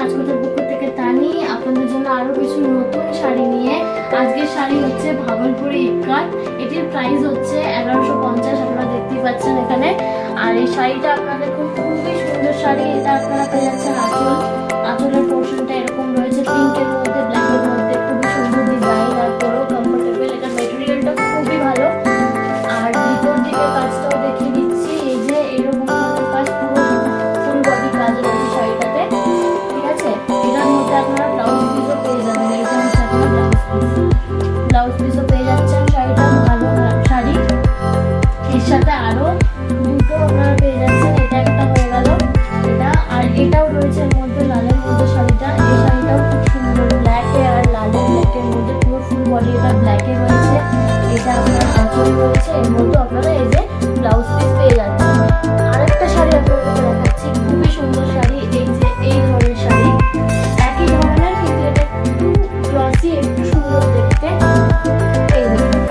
রাজকোটের পক্ষ থেকে তানি আপনাদের জন্য আরো কিছু নতুন শাড়ি নিয়ে। আজকের শাড়ি হচ্ছে ভাগলপুরি ইক্কাত। এটির প্রাইস হচ্ছে 1150, আপনারা দেখতেই পাচ্ছেন এখানে। আর এই শাড়িটা আপনাদের খুবই সুন্দর শাড়ি। এটা আপনারা পেয়ে যাচ্ছেন আঁচলের পোর্শনটা এরকম রয়েছে পিঙ্কের মধ্যে, ব্ল্যাকের মধ্যে, খুবই সুন্দর ডিজাইন আর পুরো কমফোর্টেবল। এটা মেটেরিয়ালটা খুবই ভালো। আর ভিতর দিকে কাজটাও দেখিয়ে দিচ্ছি, এই যে এরকম কাজ, পুরো ফুল বডি কাজ রয়েছে শাড়িটাতে, ঠিক আছে। এটার মধ্যে আপনারা ব্লাউজ পিসও পেয়ে যাবেন। এটা হচ্ছে আপনার ব্লাউজ পিসও পেয়ে যাচ্ছেন। শাড়িটা ভালো শাড়ি। এর সাথে আরো দুটো আপনারা পেয়ে যাচ্ছেন। এটা একটা হয়ে গেল এটা, আর এটাও রয়েছে এর মধ্যে লালের মধ্যে শাড়িটা। এই শাড়িটাও খুব সুন্দর, ব্ল্যাকে আর লালের ব্ল্যাকের মধ্যে পুরো ফুল বডি এটা ব্ল্যাকে রয়েছে। এটা আপনার আঁচল রয়েছে, এর মধ্যে আপনারা এই যে ব্লাউজ পিস পেয়ে যাচ্ছেন। আরেকটা শাড়ি আপনাদেরকে দেখাচ্ছি, খুবই সুন্দর শাড়ি। এই যে এই ধরনের শাড়ি, একই ধরনের কিন্তু এটা একটু গ্লসি, একটু সুন্দর দেখতে। এই দেখুন,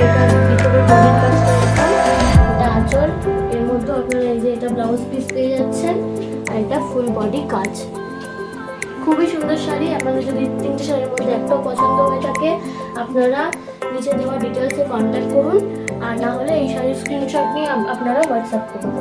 এটার ভিতরে বডির কাজটা এরকম, এটা আঁচল, এর মধ্যে আপনারা এই যে এটা ব্লাউজ পিস পেয়ে যাচ্ছেন, আর এটা ফুল বডি কাজ। খুবই সুন্দর শাড়ি। আপনাদের যদি তিনটে শাড়ির মধ্যে একটাও পছন্দ হয়ে থাকে, আপনারা নিচে দেওয়া ডিটেলসে কন্ট্যাক্ট করুন, আর না হলে এই শাড়ির স্ক্রিনশট নিয়ে আপনারা হোয়াটসঅ্যাপ করুন।